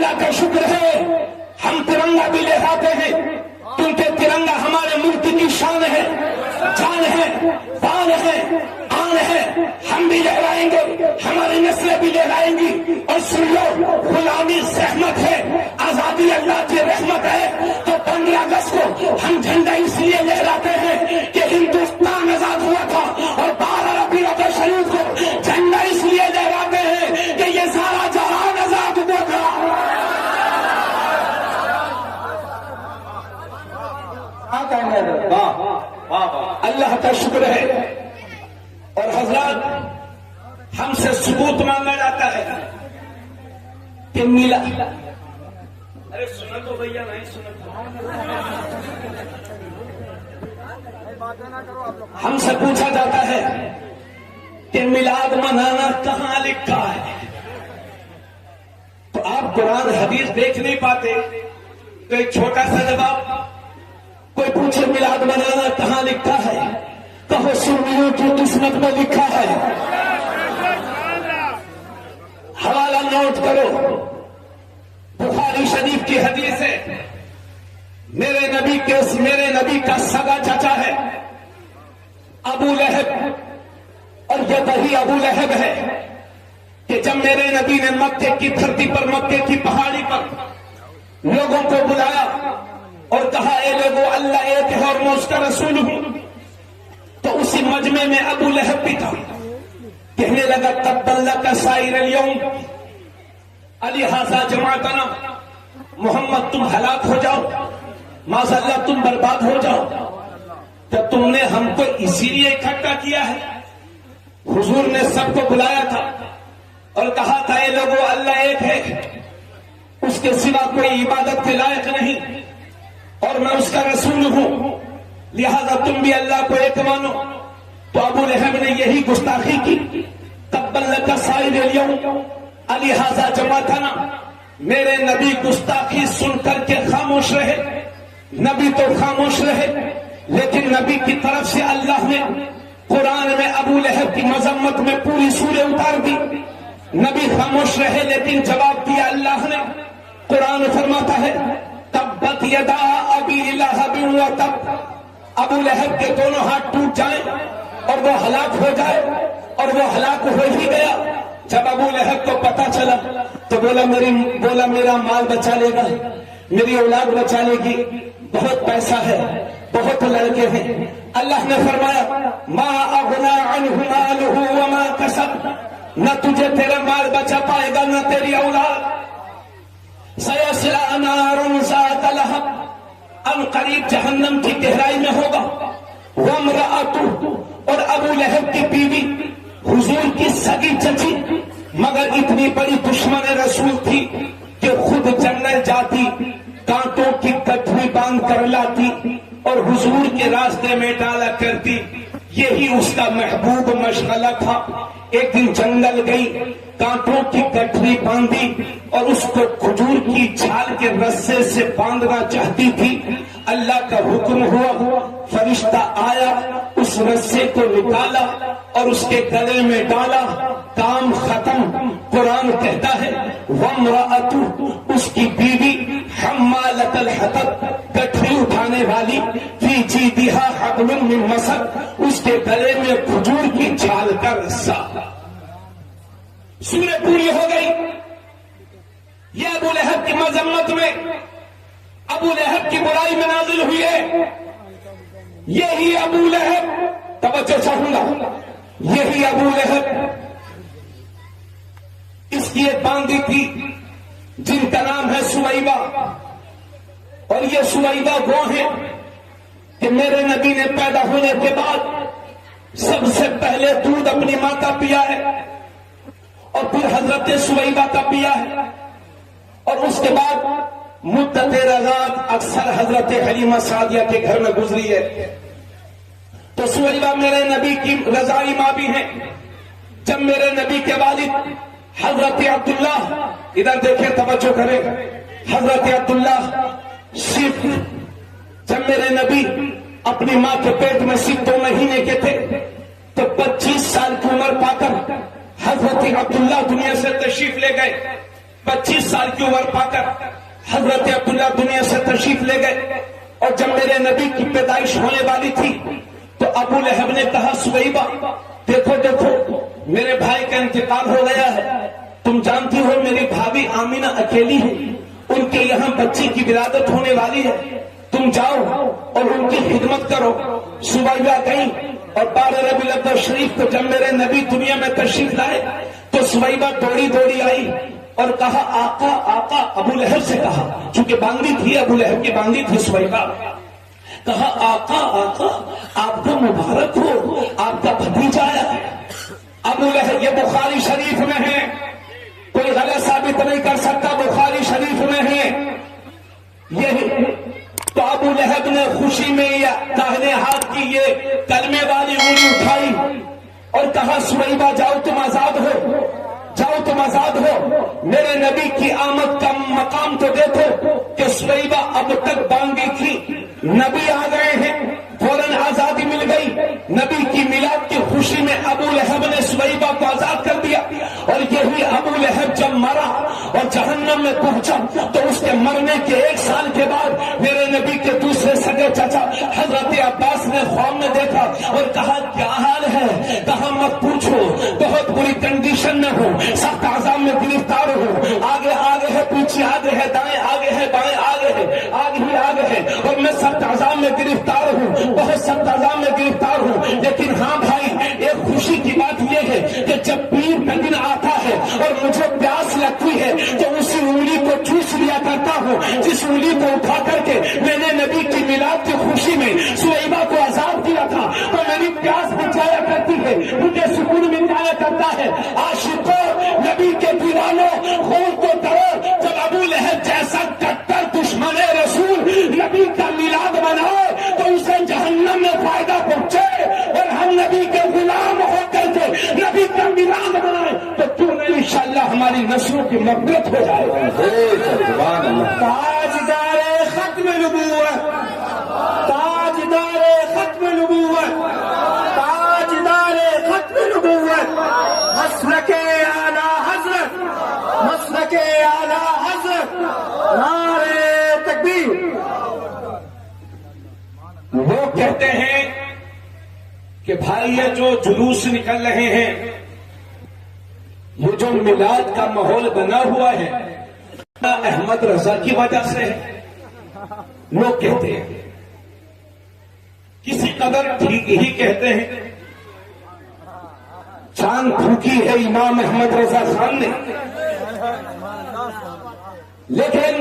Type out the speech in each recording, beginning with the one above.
اللہ کا شکر ہے ہم ترنگا بھی لہراتے ہیں، کیونکہ ترنگا ہمارے ملک کی شان ہے، جان ہے، بان ہے، آن ہے۔ ہم بھی لہرائیں گے، ہماری نسلیں بھی لہرائیں گی۔ اور سن لو، غلامی زحمت ہے، آزادی اللہ کی رحمت ہے۔ تو 15 اگست کو ہم جھنڈا اس لیے لہراتے ہیں کہ ہندوستان آزاد ہوا تھا، اور 12 ربیع الاول شریف کو جھنڈا اس لیے لہراتے ہیں کہ یہ سارا جہان آزاد ہوا تھا۔ اللہ کا شکر ہے۔ اور حضرات، ہم سے ثبوت مانگا جاتا ہے کہ نیلا، ارے سنا تو بھیا، نہیں سنا، ہم سے پوچھا جاتا ہے کہ میلاد منانا کہاں لکھا ہے؟ تو آپ قرآن حدیث دیکھ نہیں پاتے تو ایک چھوٹا سا جواب، کوئی پوچھے میلاد منانا کہاں لکھا ہے، کہو سنیوں کی قسمت میں لکھا ہے۔ حوالہ نوٹ کرو، بخاری شریف کی حدیث ہے، میرے نبی کا سگا چچا ہے ابو لہب، اور یہ وہی ابو لہب ہے کہ جب میرے نبی نے مکے کی دھرتی پر، مکے کی پہاڑی پر لوگوں کو بلایا اور کہا اے لوگوں اللہ ایک ہے اور میں اس کا رسول ہوں، تو اسی مجمع میں ابو لہب بھی تھا۔ کہنے لگا تبا لک سائر اليوم لہذا جماعتنا، محمد تم ہلاک ہو جاؤ، معاذ اللہ تم برباد ہو جاؤ، کہ تم نے ہم کو اسی لیے اکٹھا کیا ہے۔ حضور نے سب کو بلایا تھا اور کہا تھا اے لوگوں اللہ ایک ہے، اس کے سوا کوئی عبادت کے لائق نہیں، اور میں اس کا رسول ہوں، لہذا تم بھی اللہ کو ایک مانو۔ تو ابو لہب نے یہی گستاخی کی، تبا لک سائر اليوم لہذا جماعتنا۔ میرے نبی گستاخی سن کر کے خاموش رہے، نبی تو خاموش رہے، لیکن نبی کی طرف سے اللہ نے قرآن میں ابو لہب کی مذمت میں پوری سورہ اتار دی۔ نبی خاموش رہے لیکن جواب دیا اللہ نے۔ قرآن فرماتا ہے تبت یدا ابی لہب وتب، ابو لہب کے دونوں ہاتھ ٹوٹ جائیں اور وہ ہلاک ہو جائے، اور وہ ہلاک ہو ہی گیا۔ جب ابو لہب کو پتا چلا تو بولا میرا مال بچا لے گا، میری اولاد بچا لے گی، بہت پیسہ ہے، بہت لڑکے ہیں۔ اللہ نے فرمایا ما اغنى عنه ماله وما كسب، نہ تجھے تیرا مال بچا پائے گا نہ تیری اولاد۔ سيصلى نارا ذات لهب، ان قریب جہنم کی گہرائی میں ہوگا۔ وامرأته، اور ابو لہب کی بیوی حضور کی سگی چچی، مگر اتنی بڑی دشمن رسول تھی کہ خود جنگل جاتی، کانٹوں کی گٹھڑی باندھ کر لاتی اور حضور کے راستے میں ڈالا کرتی۔ یہی اس کا محبوب مشغلہ تھا۔ ایک دن جنگل گئی، کانٹوں کی گٹھڑی باندھی اور اس کو کھجور کی چھال کے رسے سے باندھنا چاہتی تھی۔ اللہ کا حکم ہوا، فرشتہ آیا، اس رسے کو نکالا اور اس کے گلے میں ڈالا، کام ختم۔ قرآن کہتا ہے وامرأتہ، اس کی بیوی حمالۃ الحطب، گٹھڑی اٹھانے والی، فی جیدہا حبل من مسد، اس کے گلے میں کھجور کی چھال کا رسہ۔ سورہ پوری ہو گئی۔ یہ ابو لہب کی مذمت میں، ابو لہب کی برائی میں نازل ہوئی ہے۔ یہی ابو لہب، توجہ چاہوں گا، یہی ابو لہب، اس کی ایک باندھی تھی جن کا نام ہے سویبہ، اور یہ سویبہ وہ ہے کہ میرے نبی نے پیدا ہونے کے بعد سب سے پہلے دودھ اپنی ماں کا پیا ہے، اور پھر حضرت سویبہ کا پیا ہے، اور اس کے بعد مدت رضاعت اکثر حضرت حلیمہ سعدیہ کے گھر میں گزری ہے۔ تو سویبہ میرے نبی کی رضاعی ماں بھی ہیں۔ جب میرے نبی کے والد حضرت عبداللہ، ادھر دیکھیں توجہ کریں، حضرت عبداللہ صرف جب میرے نبی اپنی ماں کے پیٹ میں صرف 2 مہینے کے تھے تو 25 سال کی عمر پا کر حضرت عبداللہ دنیا سے تشریف لے گئے۔ 25 साल की उम्र पाकर हजरत अब्दुल्ला दुनिया से तशरीफ ले गए। और जब मेरे नबी की पैदाइश होने वाली थी तो अबू लहब ने कहा, सुवैबा देखो देखो मेरे भाई का इंतकाल हो गया है, तुम जानती हो मेरी भाभी आमीना अकेली है, उनके यहाँ बच्ची की विलादत होने वाली है, तुम जाओ और उनकी खिदमत करो। सुवैबा गई और 12 रबीउल अव्वल शरीफ को जब मेरे नबी दुनिया में तशरीफ लाए तो सुवैबा दौड़ी दौड़ी आई और कहा, आका आका, अबू लहब से कहा, चूंकि बांदी थी, अबू लहब की बांदी थी सुवैबा, कहा आका आका आपको मुबारक हो, आपका भतीजा आया है। अबू लहब, ये बुखारी शरीफ में है, कोई गलत साबित नहीं कर सकता, बुखारी शरीफ में है ये। तो अबू लहब ने खुशी में या दाहिने हाथ की ये कलमे वाली उंगली उठाई और कहा, सुवैबा जाओ तुम आजाद हो, जाओ तुम आजाद हो। मेरे नबी की आमद का मकाम तो देखो कि सुवैबा अब तक बांगी थी, नबी आ गए हैं, फौरन आजादी मिल गई। नबी की मिलाद की खुशी में अबू लहब ने सुवैबा को आजाद कर दिया। और यही अबू लहब जब मरा और जहन्नम में पहुंचा तो उसके मरने के 1 साल के बाद मेरे नबी के दूसरे सगे चाचा हजरत अब्बास ने ख्वाब में देखा और कहा, क्या हाल है? कहा, मत पूछो, बहुत बुरी कंडीशन में हूँ, सख्त आजाब में गिरफ्तार हूँ, आगे आगे है, पीछे आगे है, दाएं आगे है, बाएं आगे है, आगे ही आगे है, और मैं सख्त आजाब में गिरफ्तार हूँ, बहुत सख्त आजाब में गिरफ्तार हूँ। लेकिन हाँ भाई, एक खुशी की बात यह है कि जब पीर का दिन आता है और मुझे प्यास लगती है तो उसी उंगली को चूस लिया करता हूँ जिस उंगली को उठा करके मैंने नबी की मिलाद की खुशी में सुवैबा को आजाद किया था। तो मेरी प्यास मिट जाया करती है, मुझे सुकून मिल जाया करता है। आशिकों, नबी के दीवानों, खून को डरो, जब अबू लहब जैसा कट्टर दुश्मन रसूल नबी का मिलाद बनाए तो उसे जहन्नम में फायदा पहुंचे, और हम नबी के गुलाम होकर के नबी का मिलाद बनाए तो क्यों नहीं इंशाअल्लाह हमारी नस्लों की मग़फ़िरत हो जाएगी। ताजदारे खत्म नबूवत, ताजदारे खत्म नबूवत, ताजदारे खत्म नबूवत, मसलके आला हज़रत, मसलके आला हज़रत, नारे तकबीर। लोग कहते हैं कि भाई ये जो जुलूस निकल रहे हैं, ये जो मिलाद का माहौल बना हुआ है, अहमद रजा की वजह से है। लोग कहते हैं, किसी कदर ठीक ही कहते हैं। चांद फूकी है इमाम अहमद रजा खान ने, लेकिन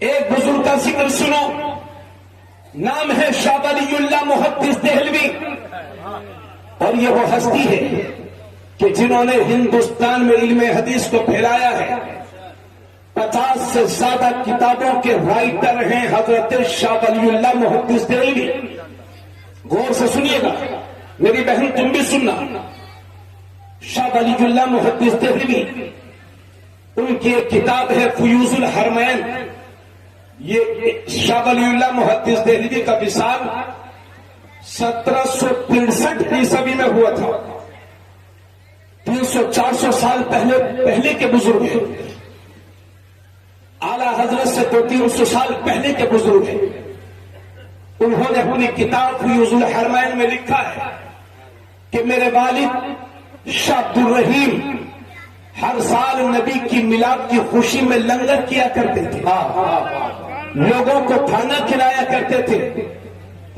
एक बुजुर्ग का जिक्र सुनो, नाम है शाह वलीउल्लाह मुहद्दिस देहलवी, और ये वो हस्ती है कि जिन्होंने हिंदुस्तान में इल्म हदीस को फैलाया है। 50 से ज्यादा किताबों के राइटर हैं हजरत शाह वलीउल्लाह मुहद्दिस देहलवी। गौर से सुनिएगा, मेरी बहन तुम भी सुनना। शाह वलीउल्लाह मुहद्दिस देहलवी, उनकी एक किताब है फयूजुल हरमैन। ये शाह वलीउल्लाह मुहद्दिस देहलवी का विसाल 1763 ईस्वी में हुआ था। 300-400 साल पहले के बुजुर्ग हैं। आला हजरत से 200-300 साल पहले के बुजुर्ग हैं। उन्होंने अपनी किताब फयूजुल हरमैन में लिखा है कि मेरे वालिद शाह अब्दुल रहीम हर साल नबी की मिलाद की खुशी में लंगर किया करते थे, लोगों को खाना खिलाया करते थे,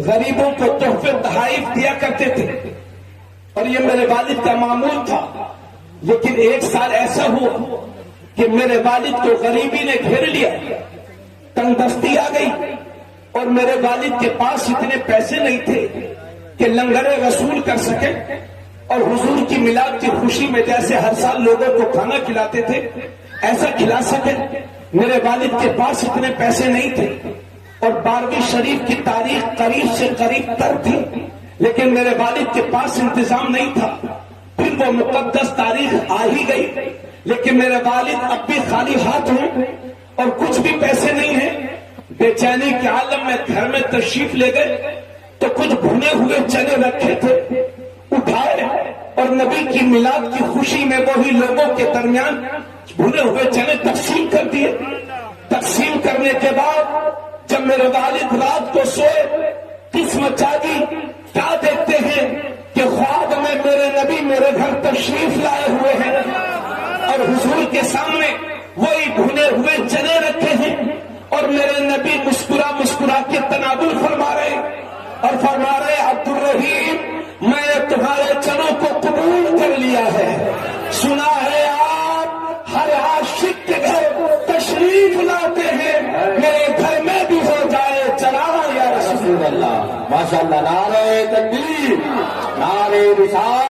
गरीबों को तोहफे तहाइफ दिया करते थे, और ये मेरे वालिद का मामूल था। लेकिन एक साल ऐसा हुआ कि मेरे वालिद को गरीबी ने घेर लिया, तंगदस्ती आ गई, और मेरे वालिद के पास इतने पैसे नहीं थे कि लंगरे वसूल कर सके और हुजूर की मिलाद की खुशी में जैसे हर साल लोगों को खाना खिलाते थे ऐसा खिला सके। मेरे वालिद के पास इतने पैसे नहीं थे, और 12वीं शरीफ की तारीख करीब से करीब तर थी, लेकिन मेरे वालिद के पास इंतजाम नहीं था। फिर वो मुकद्दस तारीख आ ही गई, लेकिन मेरे वालिद अब भी खाली हाथ हैं और कुछ भी पैसे नहीं है। बेचैनी के आलम में घर में तशरीफ ले गए तो कुछ भुने हुए चने रखे थे, उठाए और नबी की मिलाद की खुशी में वही लोगों के दरमियान بھنے ہوئے چنے تقسیم کر دیے. تقسیم کرنے کے بعد جب میرے والد رات کو سوئے قسمت جاگی, کیا دیکھتے ہیں کہ خواب میں میرے نبی میرے گھر تشریف لائے ہوئے ہیں اور حضور کے سامنے وہی بھنے ہوئے چنے رکھے ہیں اور میرے نبی مسکرا مسکرا کے تناول فرما رہے اور فرما رہے عبد الرحیم میں نے تمہارے چنوں کو قبول کر لیا ہے. سنا ہے آپ ہر عاشق کے گھر تشریف لاتے ہیں, میرے گھر میں بھی ہو جائے چلا یا رسول اللہ. ماشاء اللہ. نعرہ تکبیر, نعرہ رسالت.